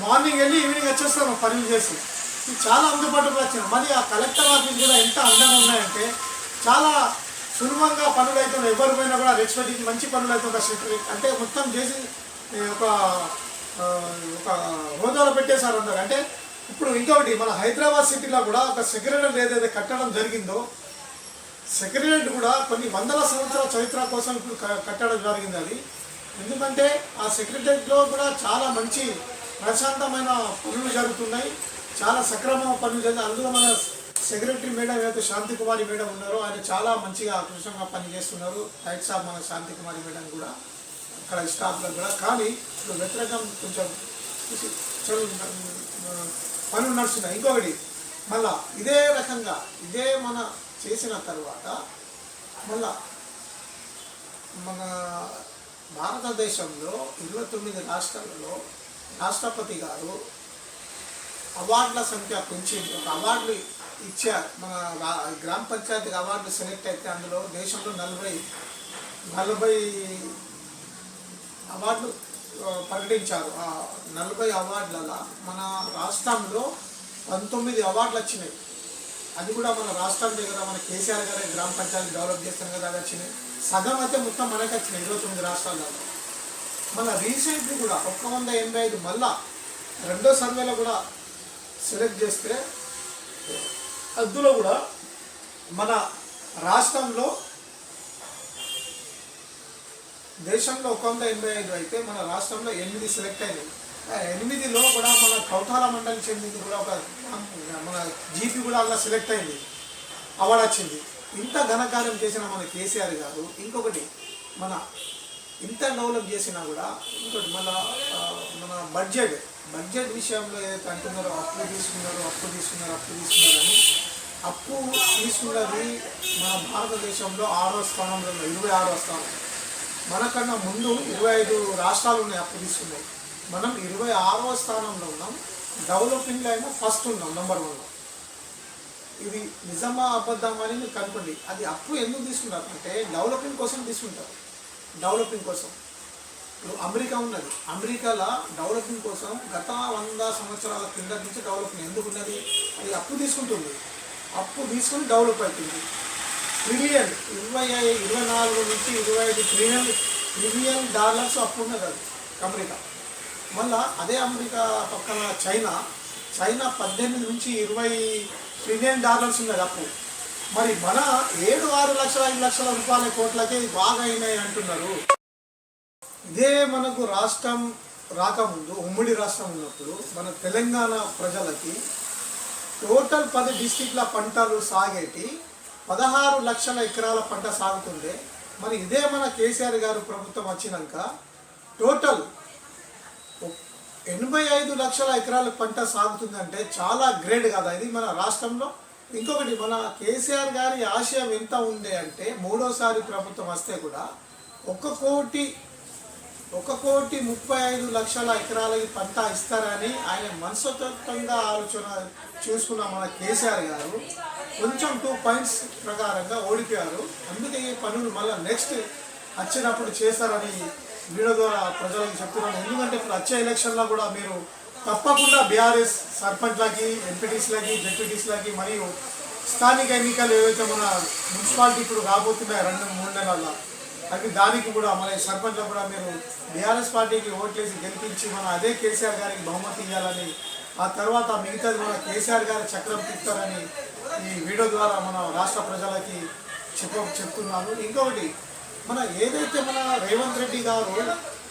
మార్నింగ్ వెళ్ళి ఈవినింగ్ వచ్చేస్తాను పనులు చేసి. ఇది చాలా అందుబాటులో వచ్చింది. మళ్ళీ ఆ కలెక్టర్ ఆఫీస్ కూడా ఎంత అందంగా ఉన్నాయంటే చాలా సులభంగా పనులు అవుతున్నాయి. ఎవరి పోయినా కూడా రెస్పెక్ట్ మంచి పనులు అవుతుంది. అంటే మొత్తం చేసి ఒక హోదాలో పెట్టేశారు అందరు. అంటే ఇప్పుడు ఇంకొకటి మన హైదరాబాద్ సిటీలో కూడా ఒక సెక్రటరీ ఏదైతే కట్టడం జరిగిందో, సెక్రటరీ కూడా కొన్ని వందల సంవత్సరాల చరిత్ర కోసం ఇప్పుడు కట్టడం జరిగింది. అది ఎందుకంటే ఆ సెక్రటరీలో కూడా చాలా మంచి ప్రశాంతమైన పనులు జరుగుతున్నాయి, చాలా సక్రమ పనులు జరుగుతాయి. అందులో మన సెక్రటరీ మేడం ఏదైతే శాంతి కుమారి మేడం ఉన్నారో ఆయన చాలా మంచిగా కృషంగా పనిచేస్తున్నారు. హైట్స్ ఆఫ్ మన శాంతి కుమారి మేడం కూడా అక్కడ స్టాఫ్లకు కూడా. కానీ ఇప్పుడు వ్యతిరేకం కొంచెం పనులు నడుస్తున్నాయి. ఇంకొకటి మళ్ళా ఇదే రకంగా ఇదే మన చేసిన తర్వాత మళ్ళా మన భారతదేశంలో 29 రాష్ట్రాలలో రాష్ట్రపతి గారు అవార్డుల సంఖ్య పెంచి ఒక అవార్డులు ఇచ్చారు. మన గ్రామ పంచాయతీ అవార్డులు సెలెక్ట్ అయితే అందులో దేశంలో 40 అవార్డులు ప్రకటించారు. ఆ 40 అవార్డులలో మన రాష్ట్రంలో 19 అవార్డులు వచ్చినాయి. అది కూడా మన రాష్ట్రం దగ్గర మన కేసీఆర్ గారి గ్రామ పంచాయతీ డెవలప్ చేస్తాం కదా, అది వచ్చినాయి. సగం అయితే మొత్తం మనకి వచ్చినాయి 29 రాష్ట్రాలలో. మన రీసెంట్లీ కూడా 185 మళ్ళా రెండో సర్వేలో కూడా సెలెక్ట్ చేస్తే అందులో కూడా మన రాష్ట్రంలో దేశంలో 185 అయితే మన రాష్ట్రంలో 8 సెలెక్ట్ అయినాయి. 8లో కూడా మన కౌతాల మండలి చెందింది కూడా ఒక మన జీపీ కూడా అలా సెలెక్ట్ అయింది, అవార్డు వచ్చింది. ఇంత ఘనకార్యం చేసిన మన కేసీఆర్ గారు ఇంకొకటి మన ఇంత డెవలప్ చేసినా కూడా ఇంకోటి మన బడ్జెట్ విషయంలో ఏదైతే అంటున్నారో అప్పు తీసుకున్నారు అని, అప్పు తీసుకున్నది మన భారతదేశంలో 6వ స్థానంలో 26వ స్థానం. మనకన్నా ముందు 25 రాష్ట్రాలు ఉన్నాయి అప్పు తీసుకున్నాయి. మనం 26వ స్థానంలో ఉన్నాం. డెవలపింగ్లో అయినా ఫస్ట్ ఉన్నాం, నెంబర్ 1లో. ఇది నిజమా అబద్ధమా అని మీరు కనుకోండి. అది అప్పు ఎందుకు తీసుకుంటారు అంటే డెవలపింగ్ కోసం తీసుకుంటారు. డెవలపింగ్ కోసం ఇప్పుడు అమెరికా ఉన్నది, అమెరికాలో డెవలపింగ్ కోసం గత 100 సంవత్సరాల కింద నుంచి డెవలపింగ్ ఎందుకున్నది, అది అప్పు తీసుకుంటుంది. అప్పు తీసుకుని డెవలప్ అవుతుంది. ట్రిలియన్ 24 నుంచి 25 ట్రిలియన్ డాలర్స్ అప్పు ఉన్నది అది అమెరికా. మళ్ళా అదే అమెరికా పక్కన చైనా 18 నుంచి 20 ట్రిలియన్ డాలర్స్ ఉన్నది అప్పు. మరి మన 7-6 లక్షల 5 లక్షల రూపాయల కోట్లకే బాగా అయినాయి అంటున్నారు. ఇదే మనకు రాష్ట్రం రాకముందు ఉమ్మడి రాష్ట్రం ఉన్నప్పుడు మన తెలంగాణ ప్రజలకి టోటల్ 10 డిస్ట్రిక్ట్ల పంటలు సాగేటి 16 లక్షల ఎకరాల పంట సాగుతుండే. మరి ఇదే మన కేసీఆర్ గారు ప్రభుత్వం వచ్చినాక టోటల్ 85 లక్షల ఎకరాల పంట సాగుతుందంటే చాలా గ్రేట్ కదా ఇది మన రాష్ట్రంలో. ఇంకొకటి మన కేసీఆర్ గారి ఆశయం ఎంత ఉంది అంటే 3వసారి ప్రభుత్వం వస్తే కూడా 1,35,00,000 ఎకరాలకి పంట ఇస్తారని ఆయన మనస్తత్వంగా ఆలోచన చూసుకున్న మన కేసీఆర్ గారు కొంచెం 2 పాయింట్స్ ప్రకారంగా ఓడిపోయారు. అందుకే ఈ పనులు మళ్ళీ నెక్స్ట్ వచ్చినప్పుడు చేస్తారని వీడియో ద్వారా ప్రజలకు చెప్తున్నాను. ఎందుకంటే ఇప్పుడు వచ్చే ఎలక్షన్లో కూడా మీరు తప్పకుండా బీఆర్ఎస్ సర్పంచ్లకి, ఎంపీటీసీలకి, జెడ్పీటీసీలకి మరియు స్థానిక ఎన్నికలు ఏవైతే మన మున్సిపాలిటీ ఇప్పుడు రాబోతున్నాయి 2-3 నెలల్లో, అది దానికి కూడా మన సర్పంచ్లో కూడా మీరు బీఆర్ఎస్ పార్టీకి ఓట్లేసి గెలిపించి మన అదే కేసీఆర్ గారికి బహుమతి ఇవ్వాలని, ఆ తర్వాత మిగతాది మన కేసీఆర్ గారి చక్రం తిప్పుతారని ఈ వీడియో ద్వారా మన రాష్ట్ర ప్రజలకి చెప్తున్నాను. ఇంకొకటి మన ఏదైతే మన రేవంత్ రెడ్డి గారు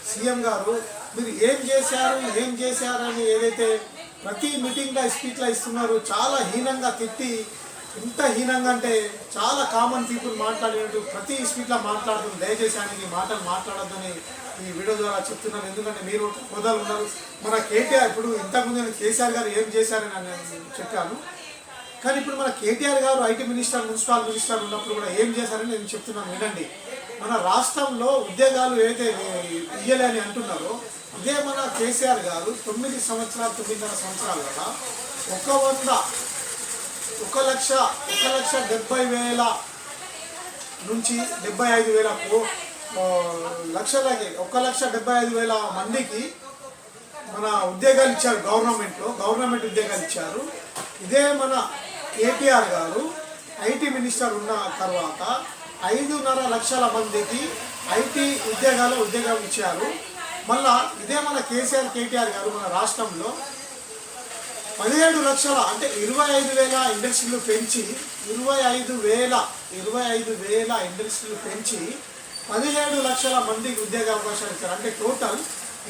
సీఎం గారు మీరు ఏం చేశారని ఏదైతే ప్రతి మీటింగ్లో స్పీచ్లో ఇస్తున్నారు, చాలా హీనంగా తిట్టి, ఇంత హీనంగా అంటే చాలా కామన్ పీపుల్ మాట్లాడేటట్టు ప్రతి స్పీచ్లో మాట్లాడుతుంది. దయచేసి ఆయనకి మాటలు మాట్లాడొద్దని ఈ వీడియో ద్వారా చెప్తున్నాను. ఎందుకంటే మీరు ఒక హోదాలు ఉన్నారు. మన కేటీఆర్ ఇప్పుడు ఇంతకుముందు నేను కేసీఆర్ గారు ఏం చేశారని నేను చెప్పాను. కానీ ఇప్పుడు మన కేటీఆర్ గారు ఐటీ మినిస్టర్, మున్సిపల్ మినిస్టర్ ఉన్నప్పుడు కూడా ఏం చేశారని నేను చెప్తున్నాను, వినండి. మన రాష్ట్రంలో ఉద్యోగాలు ఏదైతే ఇయ్యలేని అంటున్నారో, ఇదే మన కేసీఆర్ గారు 9 సంవత్సరాలు 9.5 సంవత్సరాల వల్ల 1,70,000 నుంచి 75,000 లక్షలకి 1,75,000 మందికి మన ఉద్యోగాలు ఇచ్చారు. గవర్నమెంట్ ఉద్యోగాలు ఇచ్చారు. ఇదే మన కేటీఆర్ గారు ఐటీ మినిస్టర్ ఉన్న తర్వాత 5.5 లక్షల మందికి ఐటీ ఉద్యోగాలు ఇచ్చారు. మళ్ళా ఇదే మన కేటీఆర్ గారు మన రాష్ట్రంలో 17 లక్షల అంటే 25,000 ఇండస్ట్రీలు పెంచి 25,000 ఇండస్ట్రీలు పెంచి 17 లక్షల మందికి ఉద్యోగ అవకాశాలు ఇచ్చారు. అంటే టోటల్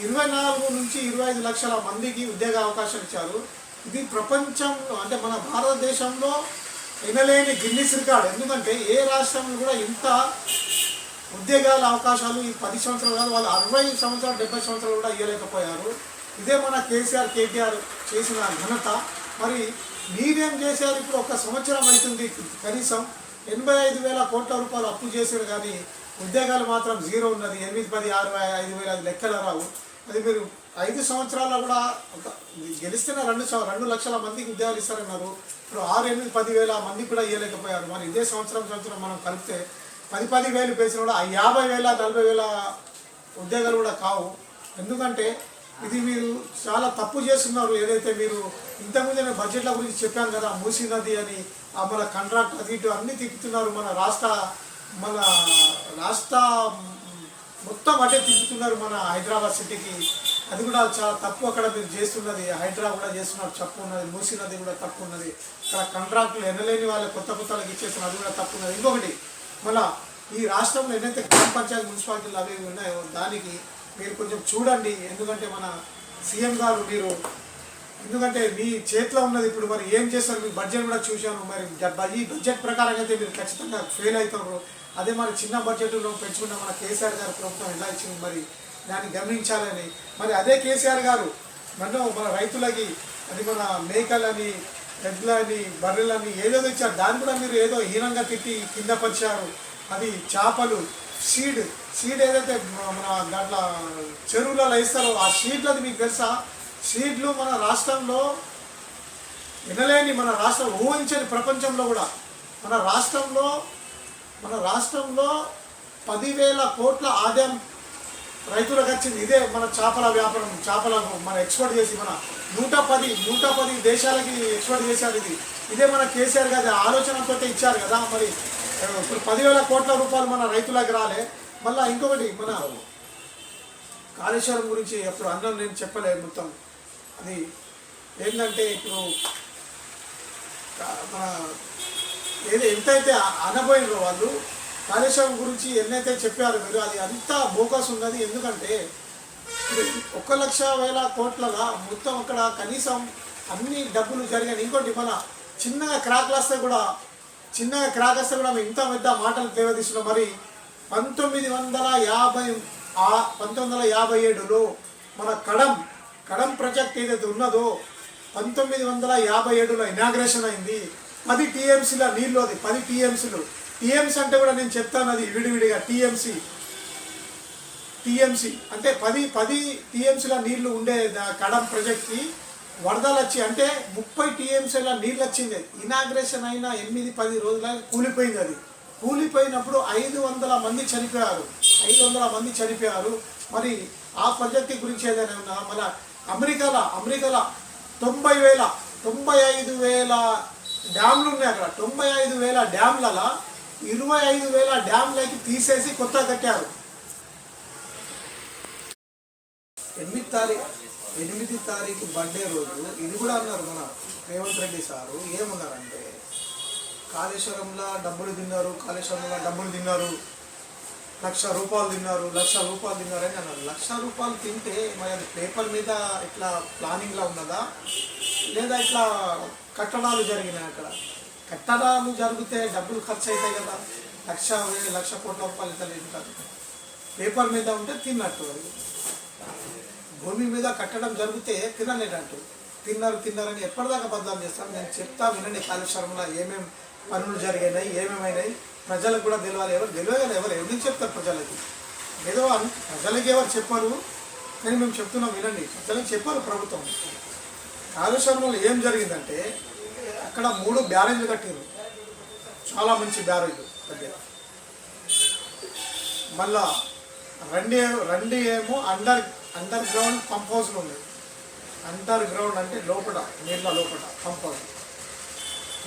24 నుంచి 25 లక్షల మందికి ఉద్యోగ అవకాశాలు ఇచ్చారు. ఇది ప్రపంచంలో అంటే మన భారతదేశంలో వినలేని గిన్నిస్ రికార్డ్. ఎందుకంటే ఏ రాష్ట్రంలో కూడా ఇంత ఉద్యోగాల అవకాశాలు ఈ 10 సంవత్సరాలు కాదు, వాళ్ళు 60 సంవత్సరాలు 70 సంవత్సరాలు కూడా ఇవ్వలేకపోయారు. ఇదే మన కేటీఆర్ చేసిన ఘనత. మరి మీరేం చేశారు? ఇప్పుడు 1 సంవత్సరం అవుతుంది, కనీసం 85,000 కోట్ల రూపాయలు అప్పు చేశారు, కానీ ఉద్యోగాలు మాత్రం జీరో ఉన్నది. 8, 10, 65,000 లెక్కలు రావు. అది మీరు 5 సంవత్సరాల్లో కూడా గెలిస్తేనే 2 లక్షల మందికి ఉద్యోగాలు ఇస్తారన్నారు. ఇప్పుడు 6, 8, 10,000 మందికి కూడా ఇవ్వలేకపోయారు. మరి ఇదే సంవత్సరం మనం కలిపితే 10,000 పేసిన కూడా 50,000, 40,000 ఉద్యోగాలు కూడా కావు. ఎందుకంటే ఇది మీరు చాలా తప్పు చేస్తున్నారు. ఏదైతే మీరు ఇంతకుముందు నేను బడ్జెట్ల గురించి చెప్పాను కదా, మూసీ నది అని మన కాంట్రాక్ట్ అది ఇటు అన్నీ తిప్పుతున్నారు. మన రాష్ట్ర మొత్తం అటే తిప్పుతున్నారు మన హైదరాబాద్ సిటీకి. అది కూడా చాలా తప్పు అక్కడ మీరు చేస్తున్నది. హైదరాబాద్ కూడా చేస్తున్నారు, తప్పు ఉన్నది. మూసీ నది కూడా తప్పు ఉన్నది. ఇక్కడ కాంట్రాక్టులు ఎనలేని వాళ్ళకి కొత్తలకు ఇచ్చేస్తున్నారు, అది కూడా తప్పు ఉన్నది. ఇంకొకటి, మళ్ళీ ఈ రాష్ట్రంలో ఏదైతే గ్రామ పంచాయతీ మున్సిపాలిటీలు అవి ఉన్నాయో దానికి మీరు కొంచెం చూడండి. ఎందుకంటే మన సీఎం గారు ఎందుకంటే మీ చేతిలో ఉన్నది. ఇప్పుడు మరి ఏం చేస్తారు? మీ బడ్జెట్ కూడా చూశాను. మరి ఈ బడ్జెట్ ప్రకారం అయితే మీరు ఖచ్చితంగా ఫెయిల్ అవుతారు. అదే మరి చిన్న బడ్జెట్లో పెంచుకున్న మన కేసీఆర్ గారు ప్రభుత్వం ఎలా ఇచ్చింది, మరి దాన్ని గమనించాలని. మరి అదే కేసీఆర్ గారు మన రైతులకి అది మన మేకలని, ఎడ్లని, బర్రెలని ఏదేదో ఇచ్చారు. దాన్ని కూడా మీరు ఏదో హీనంగా తిట్టి కింద పరిచారు. అది చేపలు సీడ్ ఏదైతే మన దాంట్లో చెరువులలో వేస్తారో ఆ సీడ్లు, అది మీకు తెలుసా? సీడ్లు మన రాష్ట్రంలో వినలేని, మన రాష్ట్రం ఊహించని, ప్రపంచంలో కూడా మన రాష్ట్రంలో 10,000 కోట్ల ఆదాయం రైతులకు వచ్చింది. ఇదే మన చేపల వ్యాపారం, చేపలను మన ఎక్స్పోర్ట్ చేసి మన 110 దేశాలకి ఎక్స్పోర్ట్ చేశారు. ఇదే మన కేసీఆర్ గారి ఆలోచనతో ఇచ్చారు కదా. మరి ఇప్పుడు 10,000 కోట్ల రూపాయలు మన రైతులకు రాలే. మళ్ళీ ఇంకొకటి, మన కాళేశ్వరం గురించి అప్పుడు అన్నం నేను చెప్పలేదు మొత్తం. అది ఏంటంటే ఇప్పుడు మన ఎంతైతే అనబోయినరో వాళ్ళు కాళేశ్వరం గురించి ఎన్నైతే చెప్పారు మీరు, అది అంతా బోకస్ ఉన్నది. ఎందుకంటే 1,00,000 కోట్లగా మొత్తం అక్కడ కనీసం అన్ని డబ్బులు జరిగాయి. ఇంకోటి, మన చిన్నగా క్రాక్ వస్తే కూడా మేము ఇంత పెద్ద మాటలు తేవదీస్తున్నాం. మరి 1957లో మన కడం ప్రాజెక్ట్ ఏదైతే ఉన్నదో 1957లో ఇనాగ్రేషన్ అయింది. 10 TMCల నీళ్ళు, అది 10 TMCలు. టీఎంసీ అంటే కూడా నేను చెప్తాను, అది విడివిడిగా టీఎంసీ అంటే 10 TMCల నీళ్లు ఉండే కడం ప్రాజెక్ట్కి వరదలు వచ్చి అంటే 30 TMCల నీళ్ళు వచ్చింది. ఇనాగ్రేషన్ అయిన 8-10 రోజులకి కూలిపోయింది. అది కూలిపోయినప్పుడు 500 మంది చనిపోయారు. మరి ఆ ప్రాజెక్ట్ గురించి ఏదైనా ఉన్నా? మన అమెరికాలో 95,000 డ్యామ్లు ఉన్నాయి. అక్కడ 95,000 డ్యామ్లలో 25,000 డ్యామ్లకి తీసేసి కొత్త కట్టారు. 8 తారీఖు బర్త్డే రోజు ఇది కూడా అన్నారు మన రేవంత్ రెడ్డి సారు. ఏమన్నారంటే కాళేశ్వరంలో డబ్బులు తిన్నారు, 1,00,000 రూపాయలు తిన్నారు అని అన్నారు. 1,00,000 రూపాయలు తింటే మరి అది పేపర్ మీద ఇట్లా ప్లానింగ్లా ఉన్నదా, లేదా ఇట్లా కట్టడాలు జరిగినాయి? అక్కడ కట్టడాలు జరిగితే డబ్బులు ఖర్చు అవుతాయి కదా. 1,00,000 కోట్ల రూపాయలు ఇట్లా లేదు కదా. పేపర్ మీద ఉంటే తిన్నట్టు, అది భూమి మీద కట్టడం జరిగితే తినలేనట్టు. తిన్నారని ఎప్పటిదాకా బదనాం చేస్తాను. నేను చెప్తా వినండి, కాళేశ్వరంలో ఏమేమి పనులు జరిగినాయి, ఏమేమైనాయి ప్రజలకు కూడా తెలియాలి. తెలియదు కదా, ఎందుకు చెప్తారు ప్రజలకి? ఏదో ప్రజలకి ఎవరు చెప్పరు, కానీ మేము చెప్తున్నాం వినండి. ప్రజలకు చెప్పారు ప్రభుత్వం. కాళేశ్వరంలో ఏం జరిగిందంటే అక్కడ 3 బ్యారేజ్లు కట్టారు, చాలా మంచి బ్యారేజ్లు దగ్గర. మళ్ళా రెండు ఏమో అండర్ గ్రౌండ్ పంప్ హౌస్లు ఉన్నాయి. అండర్ గ్రౌండ్ అంటే లోపల నీళ్ళ లోపల పంప్ హౌస్,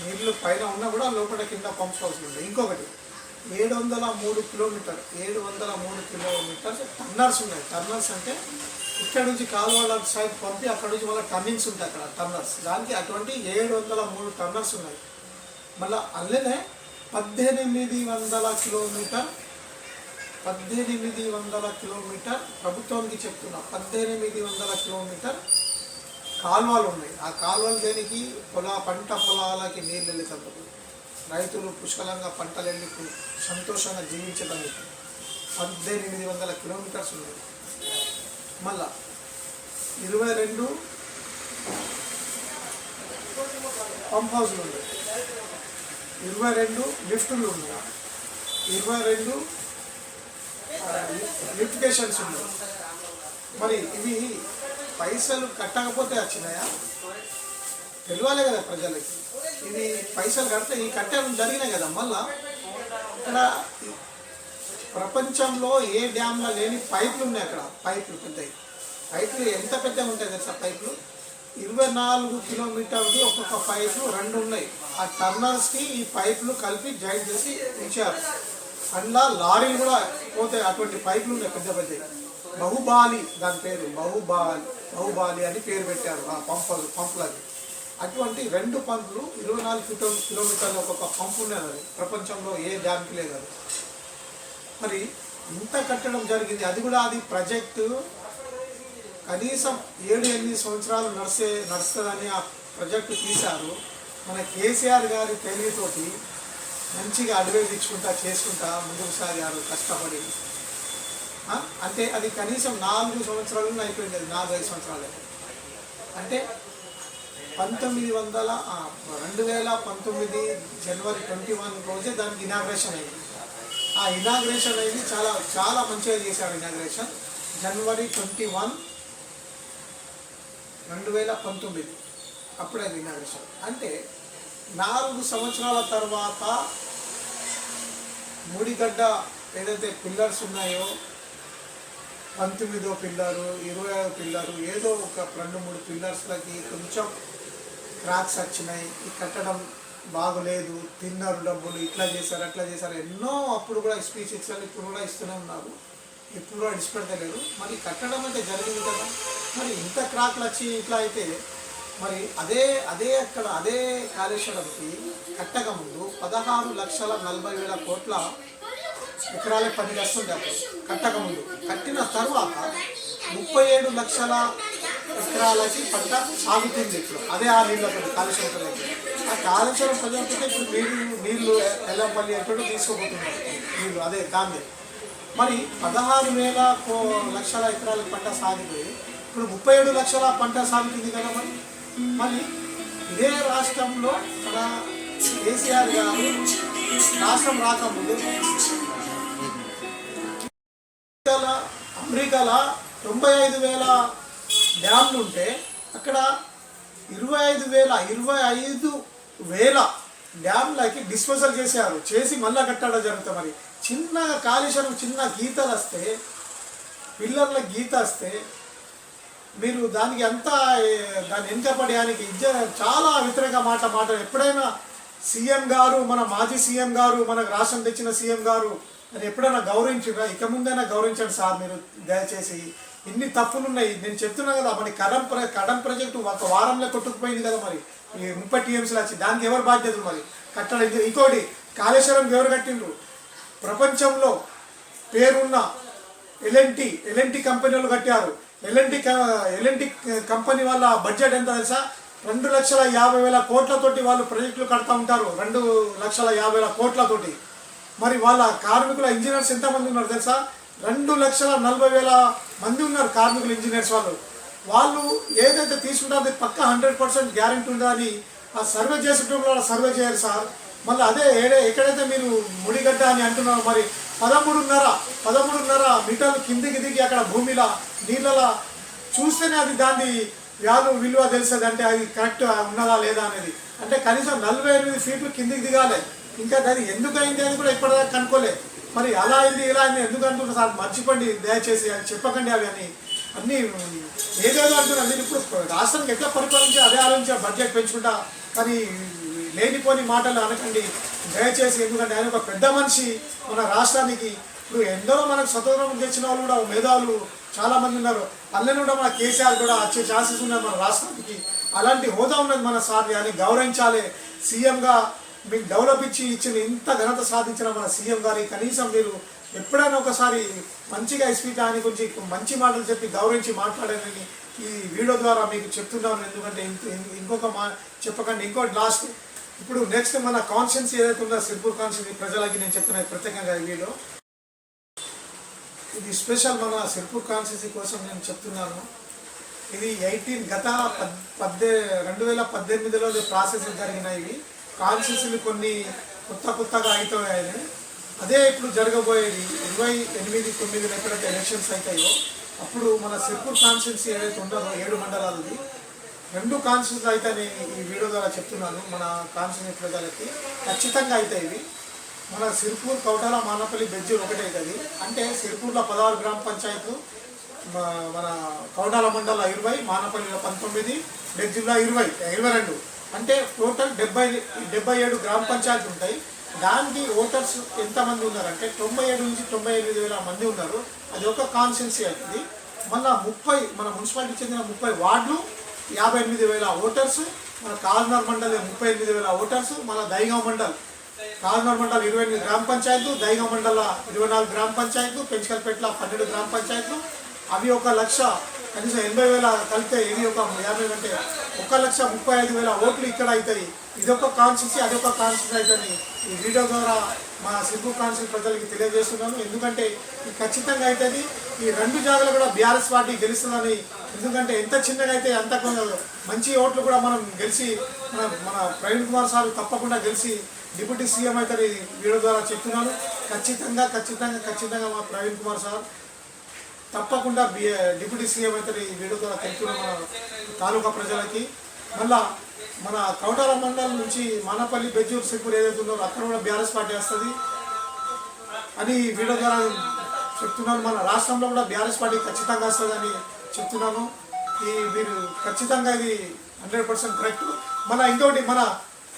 నీళ్ళు పైన ఉన్నా కూడా లోపల కింద పంప్ హౌస్లు ఉన్నాయి. ఇంకొకటి 703 కిలోమీటర్స్ టన్నర్స్ ఉన్నాయి. టన్నర్స్ అంటే ఇక్కడ నుంచి కాలువల సైడ్ పంపి అక్కడ నుంచి మళ్ళీ టర్నింగ్స్ ఉంటాయి అక్కడ టన్నర్స్. దానికి అటువంటి 703 టన్నర్స్ ఉన్నాయి. మళ్ళీ అల్లనే 1800 కిలోమీటర్ ప్రభుత్వానికి చెప్తున్నా, 1800 కిలోమీటర్ కాలువలు ఉన్నాయి. ఆ కాలువలు దేనికి? పంట పొలాలకి నీళ్ళు వెళ్ళేటప్పుడు రైతులు పుష్కలంగా పంటలు వెళ్ళి సంతోషంగా జీవించడానికి 1800 కిలోమీటర్స్ ఉన్నాయి. మళ్ళా 22 పంప్ హౌస్లు ఉన్నాయి, 22 లిఫ్టులు ఉన్నాయి, 22 లిఫ్టికేషన్స్ ఉన్నాయి. మరి ఇవి పైసలు కట్టకపోతే వచ్చినాయా? తెలియాలి కదా ప్రజలకి. ఇది పైసలు కడితే ఈ కట్టడం జరిగినాయి కదా. మళ్ళా ఇక్కడ ప్రపంచంలో ఏ డ్యామ్లో లేని పైపులు ఉన్నాయి అక్కడ. పైపులు పెద్దవి, పైపులు ఎంత పెద్దగా ఉంటాయి తెలుసా? పైపులు 24 కిలోమీటర్లు ఒక్కొక్క పైపులు 2 ఉన్నాయి. ఆ టర్నర్స్కి ఈ పైపులు కలిపి జాయింట్ చేసి ఉంచారు. అందులో లారీలు కూడా పోతాయి. అటువంటి పైపులు ఉన్నాయి పెద్ద పెద్దవి. బహుబాలి దాని పేరు, బహుబాలి అని పేరు పెట్టారు ఆ పంపులకి. అటువంటి 2 పంపులు 24 కిలోమీటర్లు ఒక్కొక్క పంపు ఉన్నది. ప్రపంచంలో ఏ డ్యామ్కి లేదు అది. మరి ఇంత కట్టడం జరిగింది. అది కూడా అది ప్రాజెక్టు కనీసం 7-8 సంవత్సరాలు నడుస్తుందని ఆ ప్రాజెక్టు తీశారు. మన కేసీఆర్ గారి తెలివితోటి మంచిగా అడ్వైజ్ ఇచ్చుకుంటా చేసుకుంటా ముందుకు సాగారు కష్టపడి. అంటే అది కనీసం 4 సంవత్సరాలు అయిపోయింది. అది 4-5 సంవత్సరాలు అంటే 2019 జనవరి 21 రోజే దానికి ఇనాగ్రేషన్ అయింది. ఆ ఇనాగ్రేషన్ అయింది చాలా మంచిగా చేశారు. ఇనాగ్రేషన్ జనవరి 21, 2019 అప్పుడైంది ఇనాగ్రేషన్. అంటే 4 సంవత్సరాల తర్వాత ముడిగడ్డ ఏదైతే పిల్లర్స్ ఉన్నాయో 19వ పిల్లరు, 25వ పిల్లరు, ఏదో ఒక 2-3 పిల్లర్స్లకి కొంచెం క్రాక్స్ వచ్చినాయి. ఈ కట్టడం బాగలేదు, తిన్నారు డబ్బులు, ఇట్లా చేశారు అట్లా చేశారు ఎన్నో అప్పుడు కూడా స్పీచ్ ఇచ్చారు. ఇప్పుడు కూడా ఇస్తూనే ఉన్నారు, ఇప్పుడు కూడా విడిచిపెడతలేరు. మరి కట్టడం అంటే జరిగింది కదా. మరి ఇంత క్రాక్లు వచ్చి ఇట్లా అయితే మరి అదే కాళేశ్వరంకి కట్టక ముందు 16,40,000 కోట్ల ఎకరాలకు పని వస్తుంది. అప్పుడు కట్టక ముందు. కట్టిన తర్వాత 37 లక్షల ఎకరాలకి పంట సాగుతుంది. ఇప్పుడు అదే ఆ నీళ్ళతో కాళేశ్వరం ప్రజలకి. ఆ కాళేశ్వరం ప్రజలకి ఇప్పుడు నీళ్ళు ఎల్లంపల్లి ఎప్పుడు తీసుకోబోతున్నారు నీళ్ళు అదే దాన్ని. మరి 16,000 లక్షల ఎకరాలకు పంట సాగిపోయి ఇప్పుడు 37 లక్షల పంట సాగుతుంది కదా. మరి ఇదే రాష్ట్రంలో మన కేసీఆర్ గారు రాష్ట్రం రాకముందు అమెరికాలో 95,000 డ్యామ్లు ఉంటే అక్కడ 25,000 డ్యామ్లకి డిస్పోజల్ చేసి మళ్ళీ కట్టడం జరుగుతుంది. మరి చిన్న కాళేశ్వరం చిన్న గీతలు వస్తే, పిల్లర్ల గీత వస్తే మీరు దానికి అంతా దాన్ని వెనుకపడడానికి చాలా వ్యతిరేక మాట ఎప్పుడైనా సీఎం గారు, మన మాజీ సీఎం గారు, మనకు రాష్ట్రం తెచ్చిన సీఎం గారు మరి ఎప్పుడైనా గౌరవించారా? ఇక ముందైనా గౌరవించండి సార్ మీరు దయచేసి. ఇన్ని తప్పులు ఉన్నాయి. నేను చెప్తున్నా కదా, మరి కడం ప్రాజెక్టు 1 వారంలో కొట్టుకుపోయింది కదా. మరి ఈ 30 టీఎంసీలు వచ్చి దానికి ఎవరు బాధ్యతలు? మరి కట్టడం. ఇంకోటి కాళేశ్వరం ఎవరు కట్టిండ్రు? ప్రపంచంలో పేరున్న ఎల్ఎన్టీ కంపెనీ వాళ్ళు కట్టారు. ఎల్ఎన్టీ కంపెనీ వాళ్ళ బడ్జెట్ ఎంత తెలుసా? 2,50,000 కోట్లతోటి వాళ్ళు ప్రాజెక్టులు కడతా ఉంటారు. 2,50,000 కోట్లతోటి. మరి వాళ్ళ కార్మికుల ఇంజనీర్స్ ఎంతమంది ఉన్నారు తెలుసా? 2,40,000 మంది ఉన్నారు కార్మికులు, ఇంజనీర్స్ వాళ్ళు ఏదైతే తీసుకుంటారో అది పక్క 100% గ్యారెంటీ ఉందని ఆ సర్వే చేసేటప్పుడు సర్వే చేయరు సార్. మళ్ళీ అదే ఎక్కడైతే మీరు ముడిగడ్డ అని అంటున్నారో మరి 13.5 మీటర్లు కిందికి దిగి అక్కడ భూమిలో నీళ్ళలా చూస్తేనే అది దాని విలువ తెలుస్తుంది. అంటే అది కరెక్ట్ ఉన్నదా లేదా అనేది. అంటే కనీసం 48 ఫీట్లు కిందికి దిగాలి. ఇంకా దాన్ని ఎందుకు అయింది అని కూడా ఇప్పటిదాకా కనుక్కోలే. మరి అలా అయింది ఇలా అయింది ఎందుకు అంటున్నారు సార్? మర్చిపోండి దయచేసి, అని చెప్పకండి. అవి అన్నీ ఏదేదో అంటున్నారు. నేను ఇప్పుడు రాష్ట్రానికి ఎట్లా పరిపాలించి అదే ఆలోచించా, బడ్జెట్ పెంచుకుంటా. కానీ లేనిపోని మాటలు అనకండి దయచేసి. ఎందుకంటే ఆయన ఒక పెద్ద మనిషి మన రాష్ట్రానికి. ఇప్పుడు ఎందరో మనకు స్వతంత్రం తెచ్చిన వాళ్ళు కూడా మేధావులు చాలామంది ఉన్నారు. అల్లెని కూడా మన కేసీఆర్ కూడా వచ్చే ఛాన్సెస్ ఉన్నాయి మన రాష్ట్రానికి. అలాంటి హోదా ఉన్నది మన సార్ని, అని గౌరవించాలి. సీఎంగా మీకు డెవలప్ ఇచ్చిన ఇంత ఘనత సాధించిన మన సీఎం గారి కనీసం మీరు ఎప్పుడైనా ఒకసారి మంచిగా స్పీచ్ ఆయన గురించి మంచి మాటలు చెప్పి గౌరవించి మాట్లాడాలని ఈ వీడియో ద్వారా మీకు చెప్తున్నాను. ఎందుకంటే ఇంకొక చెప్పకండి. ఇంకోటి లాస్ట్, ఇప్పుడు నెక్స్ట్ మన కాన్స్టిట్యున్సీ ఏదైతే ఉందో సిర్పూర్ కాన్స్టిట్యున్సీ ప్రజలకి నేను చెప్తున్నాను ప్రత్యేకంగా ఈ వీడియో. ఇది స్పెషల్ మన సిర్పూర్ కాన్స్టిట్యున్సీ కోసం నేను చెప్తున్నాను. ఇది 2018లో ప్రాసెస్ జరిగినాయి. కాన్స్టిట్యున్సీలు కొన్ని కొత్తగా అవుతాయని అదే ఇప్పుడు జరగబోయేది 28-9 ఎప్పుడైతే ఎలక్షన్స్ అవుతాయో అప్పుడు మన సిర్పూర్ కాన్స్టిట్యున్సీ ఏదైతే ఉండదో 7 మండలాలది 2 కాన్స్టిట్యున్సీ అయితే ఈ వీడియో ద్వారా చెప్తున్నాను. మన కాన్స్టిట్యున్సీ ప్రజలకి ఖచ్చితంగా అవుతాయి ఇవి. మన సిర్పూర్, కౌటాల, మానపల్లి, బెజ్జూర్ ఒకటే అవుతుంది. అంటే సిర్పూర్లో 16 గ్రామ పంచాయతీలు, మన కౌటాల మండల 20, మానపల్లిలో 19, బెజ్జూర్లో 22. అంటే టోటల్ 77 గ్రామ పంచాయతీలు ఉంటాయి. దానికి ఓటర్స్ ఎంతమంది ఉన్నారంటే 97 నుంచి 98,000 మంది ఉన్నారు. అది ఒక కాన్స్టిట్యున్సీ అవుతుంది. మళ్ళీ 30 మన మున్సిపాలిటీకి చెందిన 30 వార్డులు 58,000 ఓటర్స్. మన కాజ్నగర్ మండలి 38,000 ఓటర్స్. మన దైగాం మండల్, కాజ్నగర్ మండల్ 28 గ్రామ పంచాయతీలు, దైగాం మండల 24 గ్రామ పంచాయతీలు, పెంచకల్పేటలో 12 గ్రామ పంచాయతీలు. అవి 1,00,000 కనీసం 80,000 కలిపితే ఇది ఒక 50 అంటే 1,35,000 ఓట్లు ఇక్కడ అవుతాయి. ఇదొక కాన్స్టిట్యున్సీ, అదొక కాన్స్టిట్యున్సీ అవుతుంది. ఈ వీడియో ద్వారా మా సిర్పూర్ కాన్స్టిట్యున్సీ ప్రజలకి తెలియజేస్తున్నాను. ఎందుకంటే ఇది ఖచ్చితంగా అవుతుంది. ఈ 2 జాగాలు కూడా బీఆర్ఎస్ పార్టీ గెలుస్తుందని. ఎందుకంటే ఎంత చిన్నగా అయితే అంత మంచి ఓట్లు కూడా మనం గెలిచి మన ప్రవీణ్ కుమార్ సార్ తప్పకుండా గెలిచి డిప్యూటీ సీఎం అవుతారు. ఈ వీడియో ద్వారా చెప్తున్నాను. ఖచ్చితంగా మా ప్రవీణ్ కుమార్ సార్ తప్పకుండా డిప్యూటీ సీఎం అవుతారు. ఈ వీడియో ద్వారా తెలుపుతున్నాం మన తాలూకా ప్రజలకి. మళ్ళా మన కౌటాల మండలం నుంచి మానపల్లి, బెజ్జూర్, సిర్పూర్ ఏదైతే ఉందో అక్కడ కూడా బీఆర్ఎస్ పార్టీ వస్తుంది అని వీడియో ద్వారా చెప్తున్నాను. మన రాష్ట్రంలో కూడా బీఆర్ఎస్ పార్టీ ఖచ్చితంగా వస్తుందని చెప్తున్నాను. మీరు ఖచ్చితంగా ఇది 100% కరెక్ట్. ఇంకోటి మన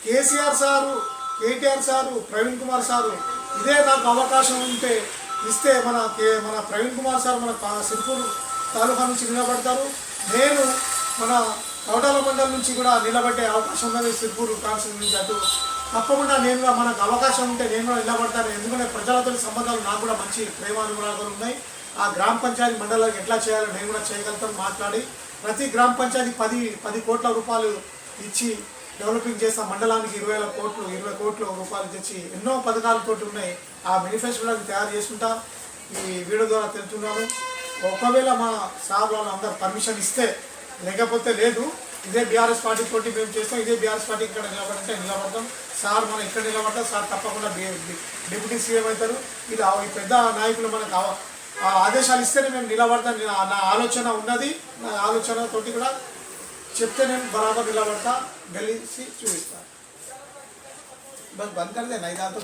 KCR sir, KTR sir, Praveen Kumar sir ఇదే నాకు అవకాశం ఉంటే ఇస్తే మన ప్రవీణ్ కుమార్ సార్ మన సిర్పూర్ తాలూకా నుంచి నిలబడతారు. నేను మన కౌటాల మండలం నుంచి కూడా నిలబడే అవకాశం ఉన్నది. సిర్పూర్ కాన్స్టిట్యున్సీ నుంచి అటు తప్పకుండా నేను మనకు అవకాశం ఉంటే నేను కూడా నిలబడతాను. ఎందుకంటే ప్రజలతో సంబంధాలు నాకు కూడా మంచి ప్రేమానురాగాలు ఉన్నాయి. ఆ గ్రామ పంచాయతీ మండలానికి ఎట్లా చేయాలో నేను కూడా చేయగలుగుతాను. మాట్లాడి ప్రతి గ్రామ పంచాయతీ 10 కోట్ల రూపాయలు ఇచ్చి డెవలపింగ్ చేస్తా. మండలానికి 20 కోట్ల రూపాయలు తెచ్చి ఎన్నో పథకాలతోటి ఉన్నాయి. ఆ మేనిఫెస్టో తయారు చేసుకుంటా ఈ వీడియో ద్వారా తెలుపుతున్నాను. ఒకవేళ మా సార్ వాళ్ళు అందరు పర్మిషన్ ఇస్తే, లేకపోతే లేదు. ఇదే బీఆర్ఎస్ పార్టీ తోటి మేము చేస్తాం. ఇదే బీఆర్ఎస్ పార్టీ ఇక్కడ నిలబడితే నిలబడతాం. సార్ మనం ఇక్కడ నిలబడతాం. సార్ తప్పకుండా డిప్యూటీ సీఎం అవుతారు. ఇలా ఈ పెద్ద నాయకులు మనకు ఆదేశాలు ఇస్తేనే మేము నిలబడతాం. నా ఆలోచన ఉన్నది. నా ఆలోచనతోటి కూడా చెప్తే నేను బరాబర్ నిలబడతా, గెలిచి చూపిస్తాను. బస్ బంద్ కర్దే నై దాంతో